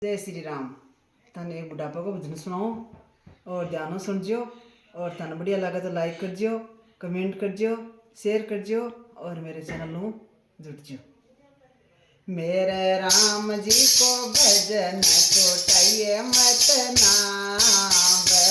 जय श्री राम। थाने एक बुढ़ापा को भजन सुनाओ और ध्यान सुनजो। और थाने बढ़िया लगा तो लाइक करजो, कमेंट करजो, शेयर करजो और मेरे चैनल में जुड़जो। मेरे राम जी को भजन छोटाइए मत नाम,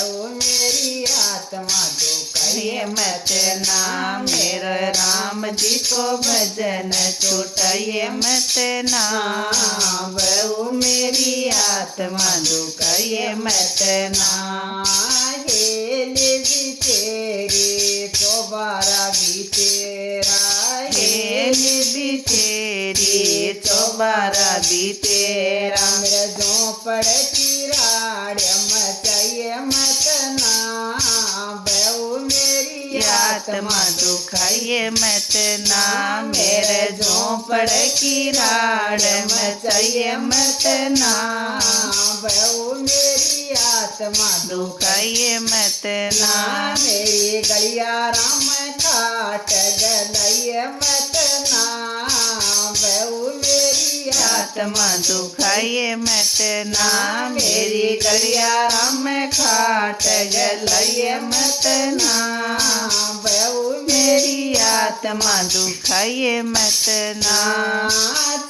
वो मेरी आत्मा दुखाइए मत नाम। मेरे राम जी को भजन छोटाइए मत नाम, वो मेरी आत्मा दुखाइए मत नाम। हेले भी तेरे दोबारा भी तेरा, हेली भी तेरी चौबारा भी तेरा। मेरा झोंपड़ की राड़ मचाइए मत नाम, वो मेरी आत्मा दुखाइए मत नाम। मेरे झोंपड़ की राड़ मचाइए मत नाम, वो मेरी आत्मा दुखाइए मत नाम। मेरी गलिया राम काट गलाइए मत नाम, वो मेरी आत्मा दुखाइए मत नाम। मेरी गलिया राम खाट गलाइए मत नाम, वो मेरी आत्मा दुखाइए मत नाम।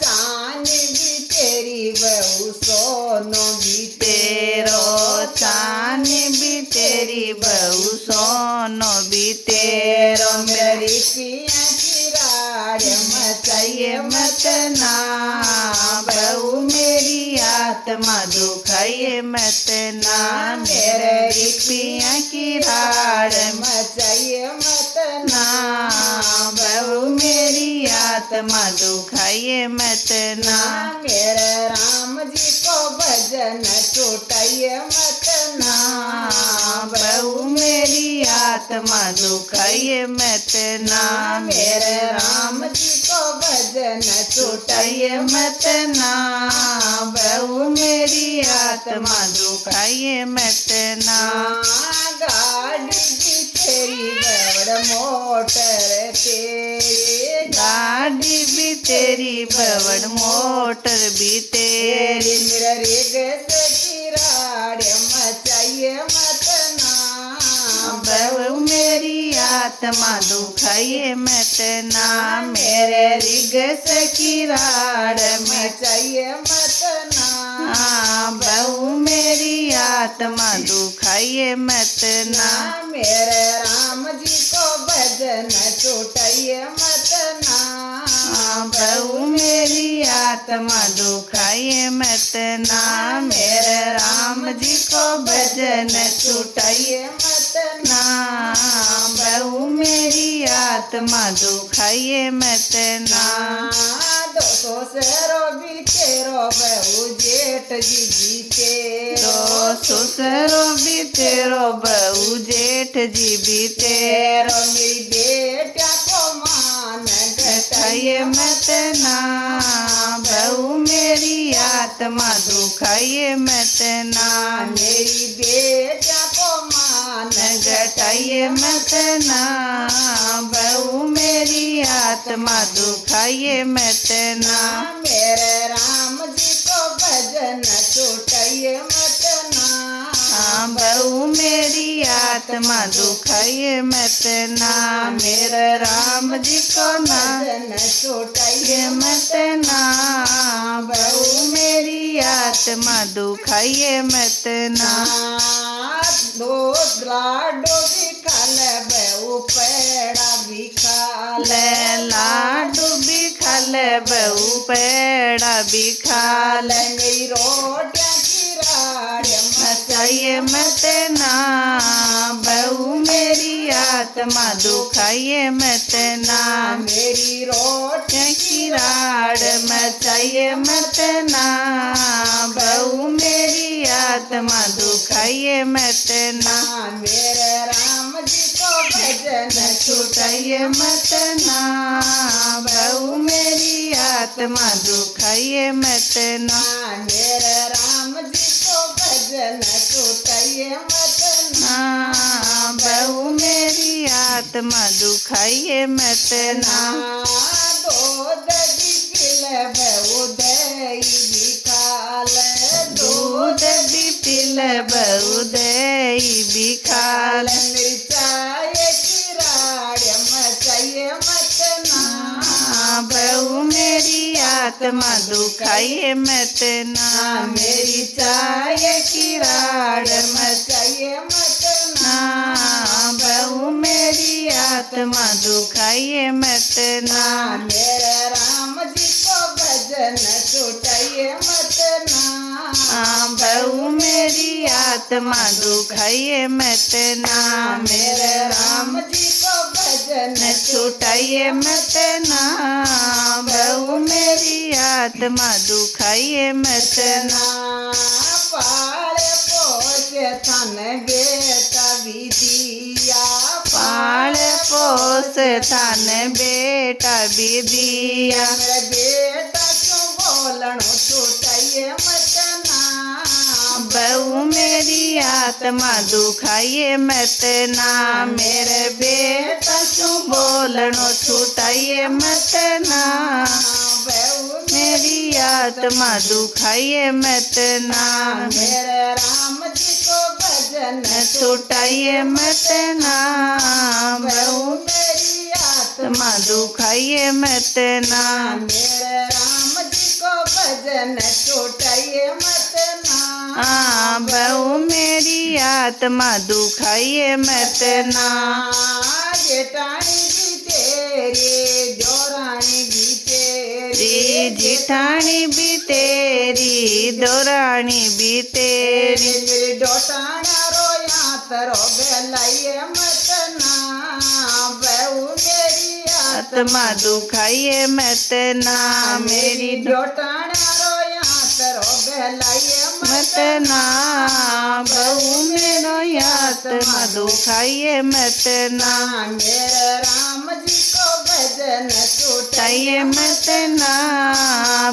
चांद भी तेरी बहू सोनो भी तेरो चांद भी तेरी बहू सोनो भी तेरो। मेरी पिया की राड़ मचाइए मत नाम, बहू मेरी आत्मा दुखाइए मत नाम। मेरे रिपिया की राड़ मचाइए मत नाम, बहू मेरी आत्मा दुखाइए मत नाम। मेरे राम जी को भजन छोटाइए मत नाम, बहू मेरी आत्मा दुखाइए मत नाम। मेरे राम जी को भजन छुटाइए मत नाम, बहू मेरी आत्मा दुखाइए मत नाम। गाड़ी भी तेरी बड़ मोटर तेरी, गाड़ी भी तेरी बवड़ मोटर भी तेरी। मेरा रेग से किराड़ मचाइए मत नाम, बहू मेरी आत्मा दुखाइए मत नाम। मेरे रिग से किराड़ में मचाइए मत नाम, बहू मेरी आत्मा दुखाइए मत नाम। मेरे राम जी को भजन छोटाइए मत नाम, बहू मेरी आत्मा दुखाइए मत नाम। मेरे राम जी को भजन छुटाइए मत नाम, बहू मेरी आत्मा दुखाइए मत नाम। दोस्तों सेरो भी तेरो बहू जेठ जी तेरो, ससुरो भी तेरो बहू जेठ जी भी तेरो। मेरी बेटा को मान दुखाइए मत नाम, बहू मेरी आत्मा दुखाइए मत नाम। मेरी बेटा को मान घटाइए मत नाम, बहू मेरी आत्मा दुखाइए मत नाम। मेरे राम जी को भजन छोटाइए मत नाम, बहू मेरी आत्मा दुखाइए मत नाम। मेरे राम जी को भजन छोटाइए ये मत नाम, बहू मेरी आत्मा दुखाइए मत नाम। दो लाडो भी खाल बहू पेड़ा भी खाल, लाडू भी खाले बहू पेड़ा भी खाले। मेरी रोटियां की राड़ मचाइए मत नाम, बहू मेरी आत्मा दुखाइए मत नाम। मेरी रोटियां की राड़ मचाइए मत नाम, बहू मेरी आत्मा दुखाइए मत नाम। मेरे राम जी को भजन छुटाइए मत नाम, बहू मेरी आत्मा दुखाइए मत नाम। मेरे राम जी को भजन छोटाइए मत नाम, बहू मेरी आत्मा दुखाइए मत नाम। दो दही पिल बहू दही भी खाल, बहू दे बिखाल मेरी चाय की राड़ मचाइए मत ना बहू मेरी आत्मा दुखाइए मत ना मेरी चाय की राड़ मचाइए मत ना बहू मेरी आत्मा दुखाइए मत ना मेरे राम जी को भजन छुटाइए मत ना बहू मेरी आत्मा दुखाइए मत ना मेरे राम जी को भजन छुटाइए मत ना बहू मेरी आत्मा दुखाइए मत ना पाले पोसे थन बेटा विदिया पाल पोस थान बेटा बिदिया मेरा बेटा क्यों बोलणो छुटाइए मत ना बहू मेरी आत्मा दुखाइए मत ना मेरे बेटा क्यों बोलनो छुटाइए मत ना बहू मेरी आत्मा दुखाइए मत ना मेरे राम जी को भजन छुटाइए मत ना बहू मेरी आत्मा आत्मा दुखाइए मत ना मेरे राम जी को भजन छुटाइए मत ना बहू मेरी आत्मा दुखाइए मत ना जेठानी भी तेरी जोरानी भी तेरी जिठानी भी तेरी दोरानी भी तेरी मेरी डोटाना रोया तरो बेलाइए मत ना बहू मेरी आत्मा दुखाइए मत ना मेरी डोटाना रोया तरो बेलाइए मत ना बहू मेरो आत्मा दुखाइए मत ना मेरे राम जी को भजन छुटाइए मत ना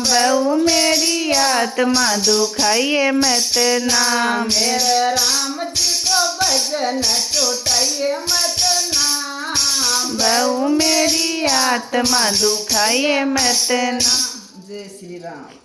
बहू मेरी आत्मा दुखाइए मत ना मेरे राम जी को भजन छुटाइए मत ना बहू मेरी आत्मा दुखाइए मत ना जय श्री राम।